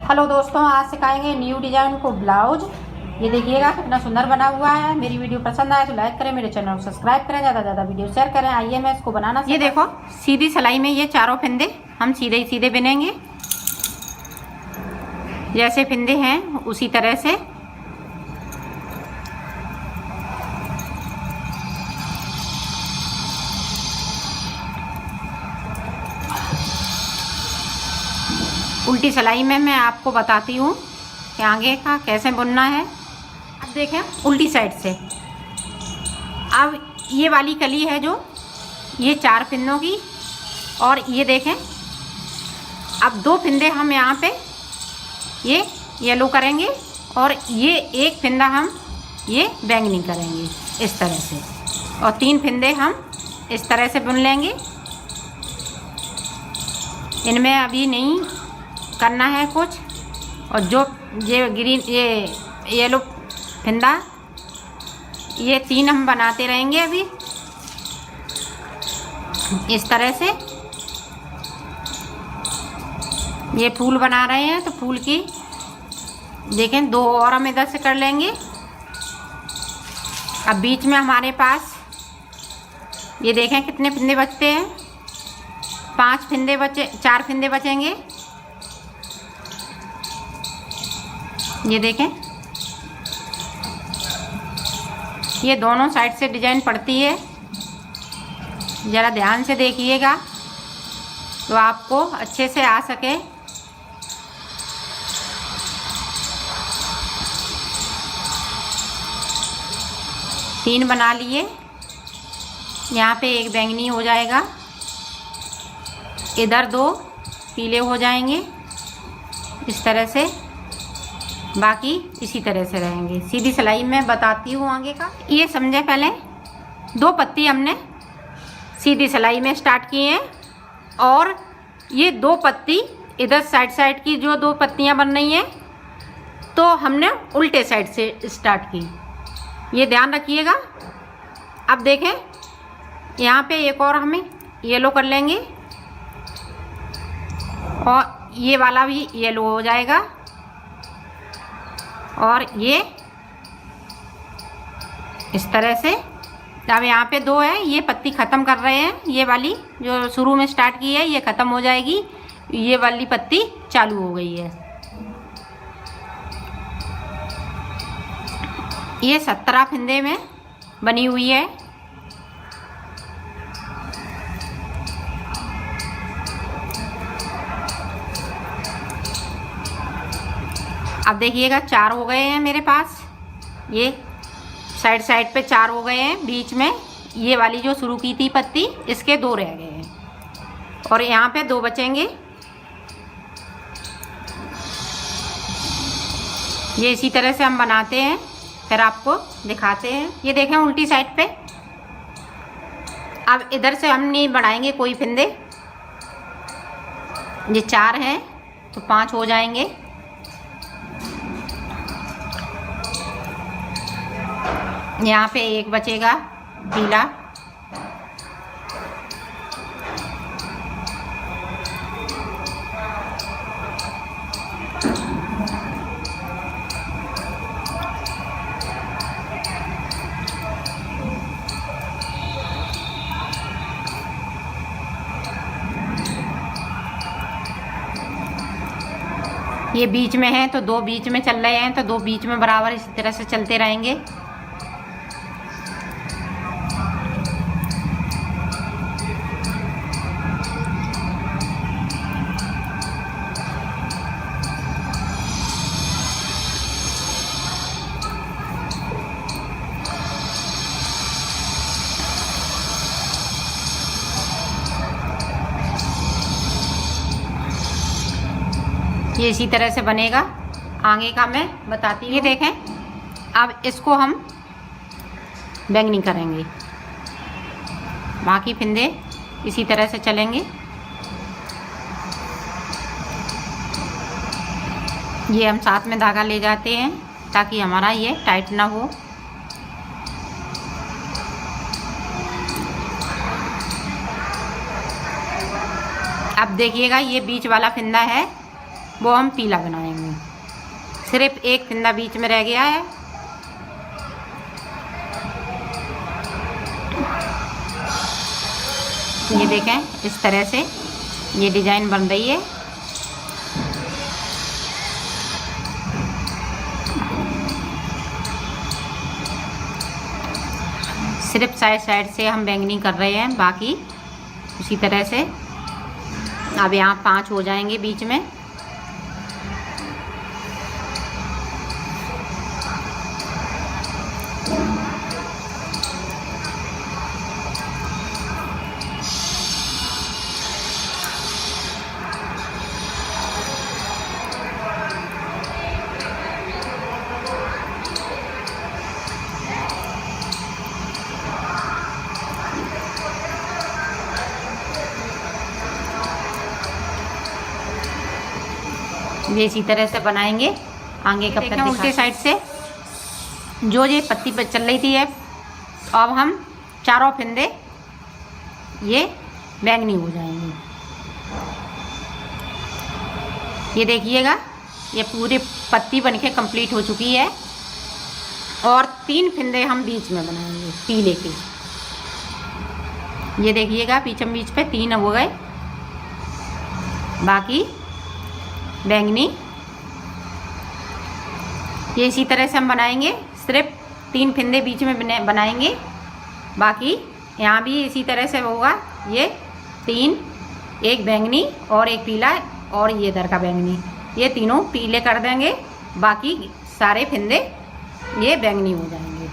Hello दोस्तों, आज सिखाएंगे न्यू डिजाइन को ब्लाउज। ये देखिएगा कितना सुंदर बना हुआ है। मेरी वीडियो पसंद आए तो लाइक करें, मेरे चैनल को सब्सक्राइब करें, ज़्यादा से ज़्यादा वीडियो शेयर करें। आइए मैं इसको बनाना। ये देखो सीधी सिलाई में ये चारों फिंदे हम सीधे ही सीधे बिनेंगे, जैसे फिंदे हैं उसी तरह से। उल्टी सिलाई में मैं आपको बताती हूँ कि आगे का कैसे बुनना है। अब देखें उल्टी साइड से। अब ये वाली कली है जो ये 4 फिंदों की, और ये देखें अब 2 फिंदे हम यहाँ पे ये येलो करेंगे और ये एक फिंदा हम ये बैंगनी करेंगे इस तरह से, और 3 फिंदे हम इस तरह से बुन लेंगे। इनमें अभी नहीं करना है कुछ। और जो ये ग्रीन ये येलो फिंदा ये 3 हम बनाते रहेंगे अभी इस तरह से। ये फूल बना रहे हैं तो फूल की देखें 2 और हम इधर से कर लेंगे। अब बीच में हमारे पास ये देखें कितने फिंदे बचते हैं। 5 फिंदे बचे, 4 फिंदे बचेंगे। ये देखें ये दोनों साइड से डिजाइन पड़ती है, ज़रा ध्यान से देखिएगा तो आपको अच्छे से आ सके। तीन बना लिए। यहाँ पे एक बैंगनी हो जाएगा, इधर 2 पीले हो जाएंगे इस तरह से, बाकी इसी तरह से रहेंगे। सीधी सिलाई में बताती हूँ आगे का। ये समझे, पहले 2 पत्ती हमने सीधी सिलाई में स्टार्ट की हैं, और ये 2 पत्ती इधर साइड की जो 2 पत्तियाँ बन रही हैं तो हमने उल्टे साइड से स्टार्ट की। ये ध्यान रखिएगा। अब देखें यहाँ पे एक और हमें येलो कर लेंगे, और ये वाला भी येलो हो जाएगा, और ये इस तरह से। अब यहाँ पे 2 है, ये पत्ती ख़त्म कर रहे हैं। ये वाली जो शुरू में स्टार्ट की है ये ख़त्म हो जाएगी, ये वाली पत्ती चालू हो गई है। ये 17 फिंदे में बनी हुई है। अब देखिएगा 4 हो गए हैं मेरे पास। ये साइड पे 4 हो गए हैं। बीच में ये वाली जो शुरू की थी पत्ती इसके 2 रह गए हैं, और यहाँ पे 2 बचेंगे। ये इसी तरह से हम बनाते हैं, फिर आपको दिखाते हैं। ये देखें उल्टी साइड पे। अब इधर से हम नहीं बढ़ाएंगे कोई फिंदे। ये 4 हैं तो 5 हो जाएंगे। यहाँ पे एक बचेगा पीला। ये बीच में है तो 2 बीच में चल रहे हैं, तो 2 बीच में बराबर इसी तरह से चलते रहेंगे। ये इसी तरह से बनेगा। आगे का मैं बताती हूँ। ये देखें अब इसको हम बैंगनी करेंगे, बाकी फिंदे इसी तरह से चलेंगे। ये हम साथ में धागा ले जाते हैं ताकि हमारा ये टाइट ना हो। अब देखिएगा ये बीच वाला फिंदा है वो हम पीला बनाएंगे। सिर्फ एक फिंदा बीच में रह गया है। ये देखें, इस तरह से ये डिजाइन बन रही है। सिर्फ साइड साइड से हम बैंगनी कर रहे हैं, बाकी उसी तरह से। अब यहाँ 5 हो जाएंगे बीच में। ये इसी तरह से बनाएंगे। आगे कब तक उल्टे साइड से जो ये पत्ती पर चल रही थी है, अब हम चारों फिंदे ये बैंगनी हो जाएंगे। ये देखिएगा, ये पूरी पत्ती बनके कंप्लीट हो चुकी है। और 3 फिंदे हम बीच में बनाएंगे पीले के। ये देखिएगा, बीचम बीच पे 3 हो गए, बाकी बैंगनी। ये इसी तरह से हम बनाएंगे। सिर्फ 3 फिंदे बीच में बनाएंगे, बाकी यहाँ भी इसी तरह से होगा। ये 3, एक बैंगनी और एक पीला और ये इधर का बैंगनी, ये तीनों पीले कर देंगे। बाकी सारे फिंदे ये बैंगनी हो जाएंगे।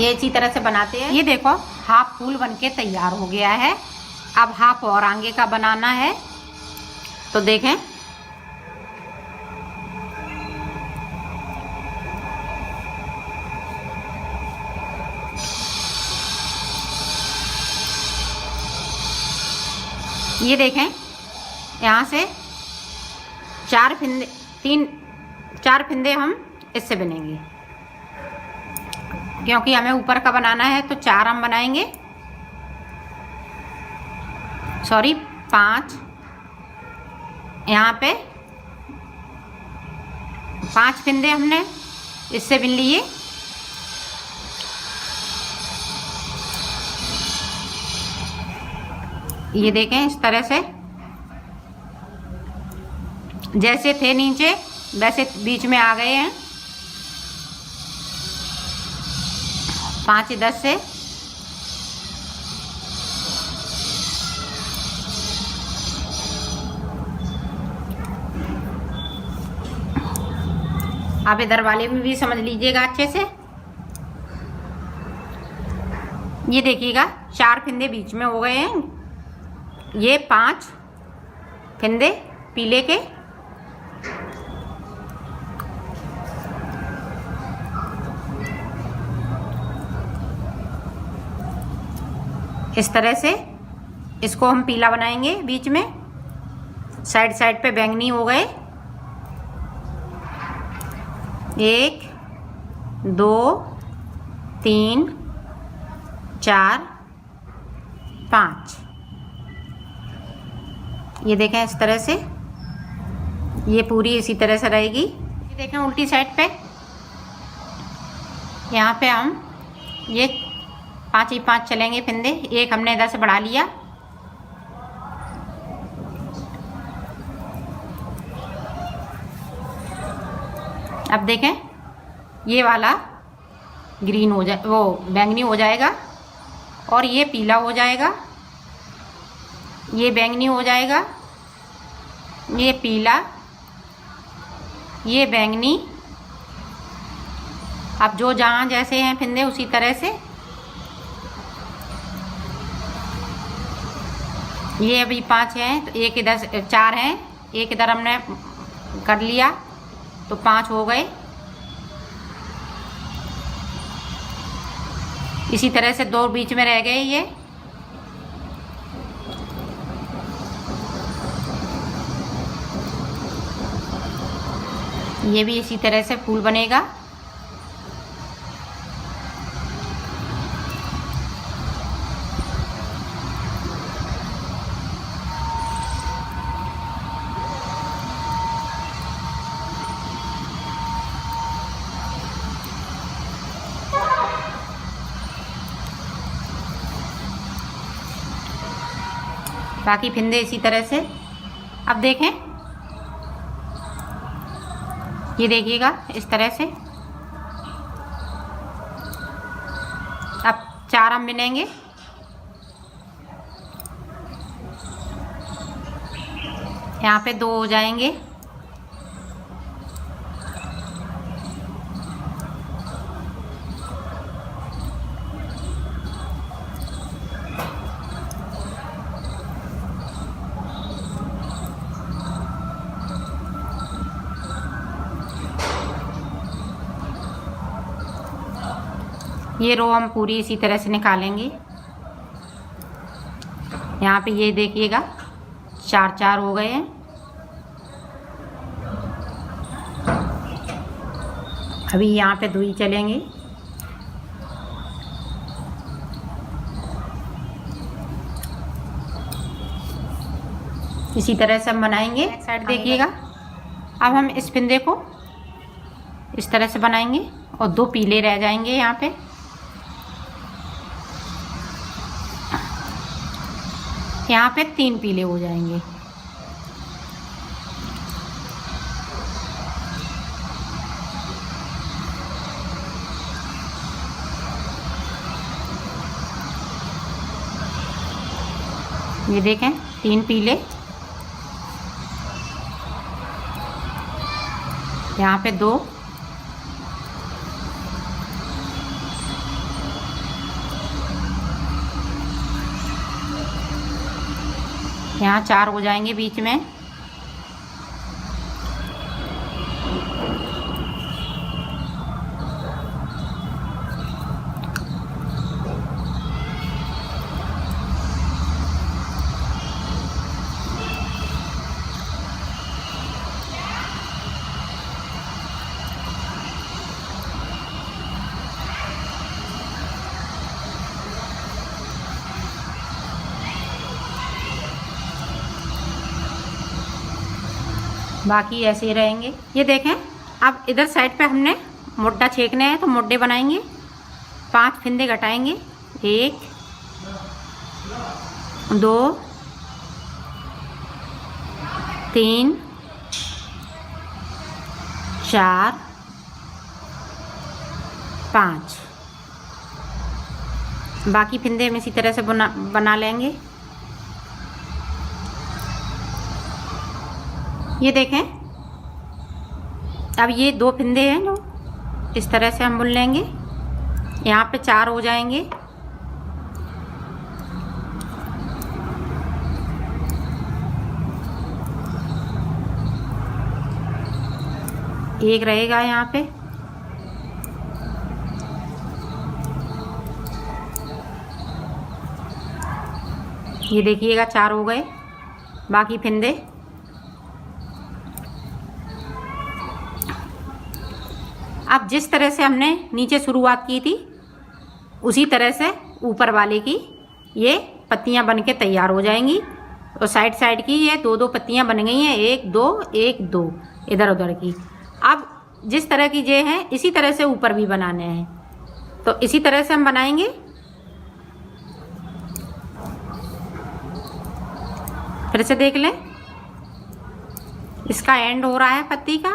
ये इसी तरह से बनाते हैं। ये देखो, हाफ फूल बनके तैयार हो गया है। अब हाफ और आगे का बनाना है, तो देखें। ये देखें, यहाँ से 4 फिंदे हम इससे बनेंगे, क्योंकि हमें ऊपर का बनाना है तो 4 हम बनाएंगे। सॉरी, 5। यहाँ पे 5 फिंदे हमने इससे बिन लिए। ये देखें, इस तरह से जैसे थे नीचे वैसे बीच में आ गए हैं। 5 10 से आप इधर वाले में भी समझ लीजिएगा अच्छे से। ये देखिएगा, 4 फिंदे बीच में हो गए हैं। ये 5 फिंदे पीले के। इस तरह से इसको हम पीला बनाएंगे बीच में। साइड साइड पे बैंगनी हो गए। 1 2 3 4 5। ये देखें, इस तरह से ये पूरी इसी तरह से रहेगी। ये देखें, उल्टी साइड पे यहाँ पे हम ये 5 ही 5 चलेंगे फिंदे। एक हमने इधर से बढ़ा लिया। अब देखें, ये वाला ग्रीन हो जाए, वो बैंगनी हो जाएगा, और ये पीला हो जाएगा। ये बैंगनी हो जाएगा, ये पीला, ये बैंगनी। अब जो जहाँ जैसे हैं फिंदे उसी तरह से। ये अभी 5 हैं, तो एक इधर 4 हैं, एक इधर हमने कर लिया, तो 5 हो गए। इसी तरह से 2 बीच में रह गए। ये भी इसी तरह से फूल बनेगा। बाकी फिंदे इसी तरह से। अब देखें, ये देखिएगा इस तरह से। अब 4 हम बिनेंगे। यहाँ पे 2 हो जाएंगे। ये रो हम पूरी इसी तरह से निकालेंगे। यहाँ पे ये देखिएगा 4 हो गए हैं। अभी यहाँ पे 2 ही चलेंगे। इसी तरह से हम बनाएंगे। साइड देखिएगा। अब हम इस फिंदे को इस तरह से बनाएंगे और 2 पीले रह जाएंगे। यहाँ पे यहाँ पे 3 पीले हो जाएंगे। ये देखें 3 पीले। यहाँ पे 2, यहाँ 4 हो जाएंगे बीच में। बाकी ऐसे ही रहेंगे। ये देखें, अब इधर साइड पे हमने मुड्डा छेकने हैं तो मुड्डे बनाएंगे। 5 फिंदे घटाएंगे। 1 2 3 4 5। बाकी फिंदे हम इसी तरह से बना लेंगे। ये देखें, अब ये 2 फिंदे हैं जो इस तरह से हम बुन लेंगे। यहाँ पे 4 हो जाएंगे। एक रहेगा यहाँ पे। ये देखिएगा 4 हो गए। बाकी फिंदे अब जिस तरह से हमने नीचे शुरुआत की थी उसी तरह से ऊपर वाले की ये पत्तियां बनके तैयार हो जाएंगी। और साइड साइड की ये 2 पत्तियां बन गई हैं। 1 2 1 2 इधर उधर की। अब जिस तरह की ये हैं इसी तरह से ऊपर भी बनाने हैं, तो इसी तरह से हम बनाएंगे। फिर से देख लें, इसका एंड हो रहा है पत्ती का।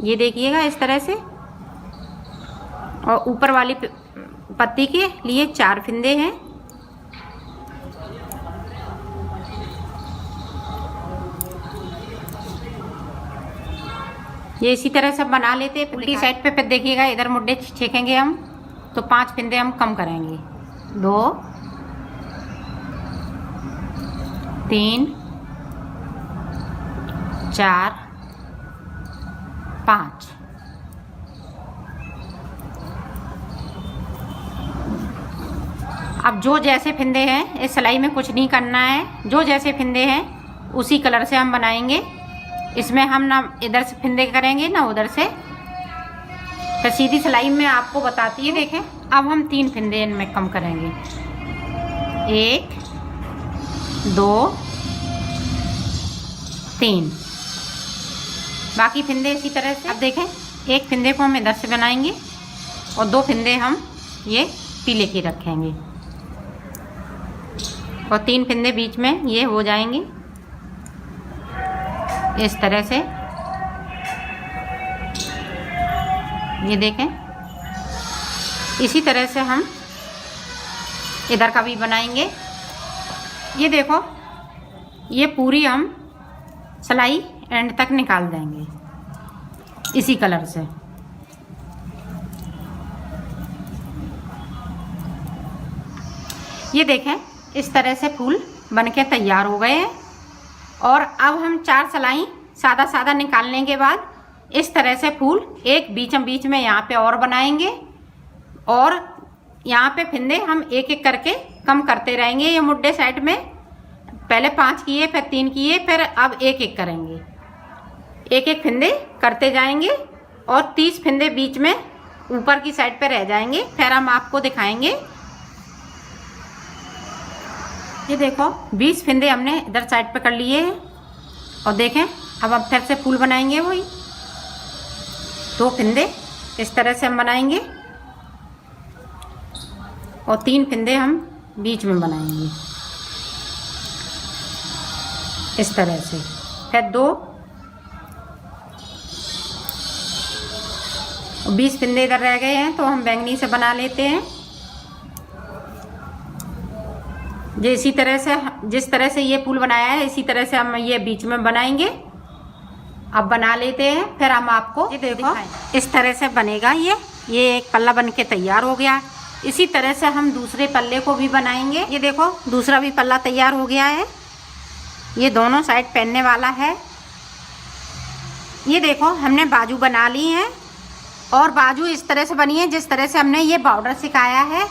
ये देखिएगा इस तरह से। और ऊपर वाली पत्ती के लिए 4 फिंदे हैं। ये इसी तरह से बना लेते हैं। उल्टी साइड पे फिर देखिएगा, इधर मुड्डे छेकेंगे हम तो 5 फिंदे हम कम करेंगे। 2 3 4 5। अब जो जैसे फिंदे हैं, इस सिलाई में कुछ नहीं करना है। जो जैसे फिंदे हैं उसी कलर से हम बनाएंगे। इसमें हम ना इधर से फिंदे करेंगे ना उधर से। तो सीधी सिलाई में आपको बताती है। देखें, अब हम 3 फिंदे इनमें कम करेंगे। 1 2 3। बाकी फिंदे इसी तरह से। अब देखें, 1 फिंदे को हम इधर से बनाएंगे और 2 फिंदे हम ये पीले की रखेंगे। और 3 फंदे बीच में ये हो जाएंगे इस तरह से। ये देखें, इसी तरह से हम इधर का भी बनाएंगे। ये देखो, ये पूरी हम सिलाई एंड तक निकाल देंगे इसी कलर से। ये देखें, इस तरह से फूल बनके तैयार हो गए हैं। और अब हम 4 सिलाई सादा सादा निकालने के बाद इस तरह से फूल एक बीच में यहाँ पे और बनाएंगे, और यहाँ पे फिंदे हम एक एक करके कम करते रहेंगे। ये मुड्डे साइड में पहले 5 किए, फिर 3 किए, फिर अब एक एक करेंगे, एक एक फिंदे करते जाएंगे और 30 फिंदे बीच में ऊपर की साइड पे रह जाएंगे। फिर हम आपको दिखाएंगे। ये देखो, 20 फिंदे हमने इधर साइड पे कर लिए हैं। और देखें, अब हम फिर से फूल बनाएंगे। वही 2 फिंदे इस तरह से हम बनाएंगे और 3 फिंदे हम बीच में बनाएंगे इस तरह से। फिर 2 20 फिंदे इधर रह गए हैं, तो हम बैंगनी से बना लेते हैं। इसी तरह से, जिस तरह से ये फूल बनाया है इसी तरह से हम ये बीच में बनाएंगे। अब बना लेते हैं, फिर हम आपको ये देखो इस तरह से बनेगा। ये एक पल्ला बन के तैयार हो गया। इसी तरह से हम दूसरे पल्ले को भी बनाएंगे। ये देखो, दूसरा भी पल्ला तैयार हो गया है। ये दोनों साइड पहनने वाला है। ये देखो, हमने बाजू बना ली हैं और बाजू इस तरह से बनी है जिस तरह से हमने ये बॉर्डर सिखाया है।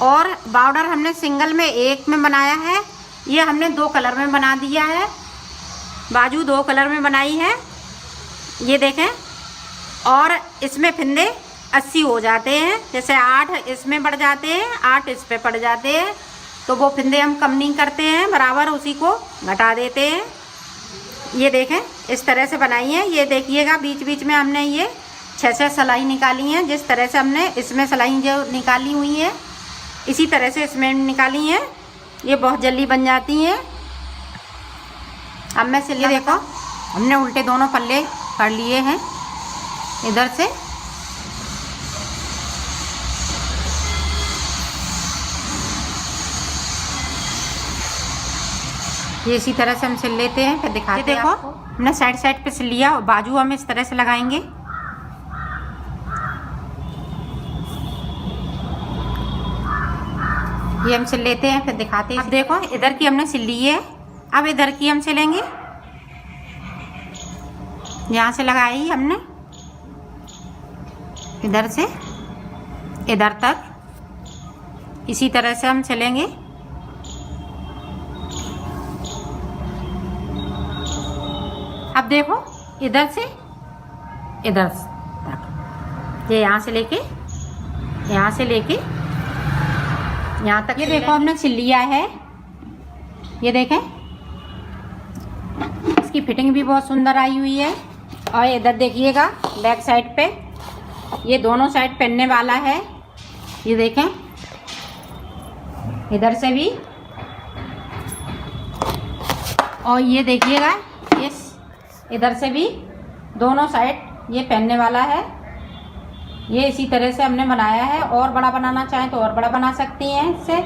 और बॉर्डर हमने सिंगल में एक में बनाया है, ये हमने 2 कलर में बना दिया है। बाजू 2 कलर में बनाई है, ये देखें। और इसमें फिंदे 80 हो जाते हैं, जैसे 8 इसमें बढ़ जाते हैं, 8 इस पे पड़ जाते हैं, तो वो फिंदे हम कम नहीं करते हैं, बराबर उसी को घटा देते हैं। ये देखें, इस तरह से बनाई है। ये देखिएगा, बीच बीच में हमने ये 6 सिलाई निकाली हैं। जिस तरह से हमने इसमें सिलाई जो निकाली हुई है इसी तरह से इसमें निकाली हैं। ये बहुत जल्दी बन जाती हैं। अब मैं सिले देखो, हमने उल्टे दोनों पल्ले कर लिए हैं इधर से। ये इसी तरह से हम सिल लेते हैं, फिर दिखाते हैं। देखो, हमने साइड साइड पे सिल लिया और बाजू हम इस तरह से लगाएंगे। ये हम सिल लेते हैं, फिर दिखाते हैं। अब देखो, इधर की हमने सिल ली है, अब इधर की हम सिलेंगे। यहाँ से लगाई हमने इधर से इधर तक, इसी तरह से हम सिलेंगे। अब देखो, इधर से इधर तक, ये यहाँ से लेके यहाँ तक। ये देखो, हमने सिल लिया है। ये देखें, इसकी फिटिंग भी बहुत सुंदर आई हुई है। और इधर देखिएगा, बैक साइड पे ये दोनों साइड पहनने वाला है। ये देखें, इधर से भी, और ये देखिएगा, इधर से भी दोनों साइड ये पहनने वाला है। ये इसी तरह से हमने बनाया है। और बड़ा बनाना चाहें तो और बड़ा बना सकती हैं इससे।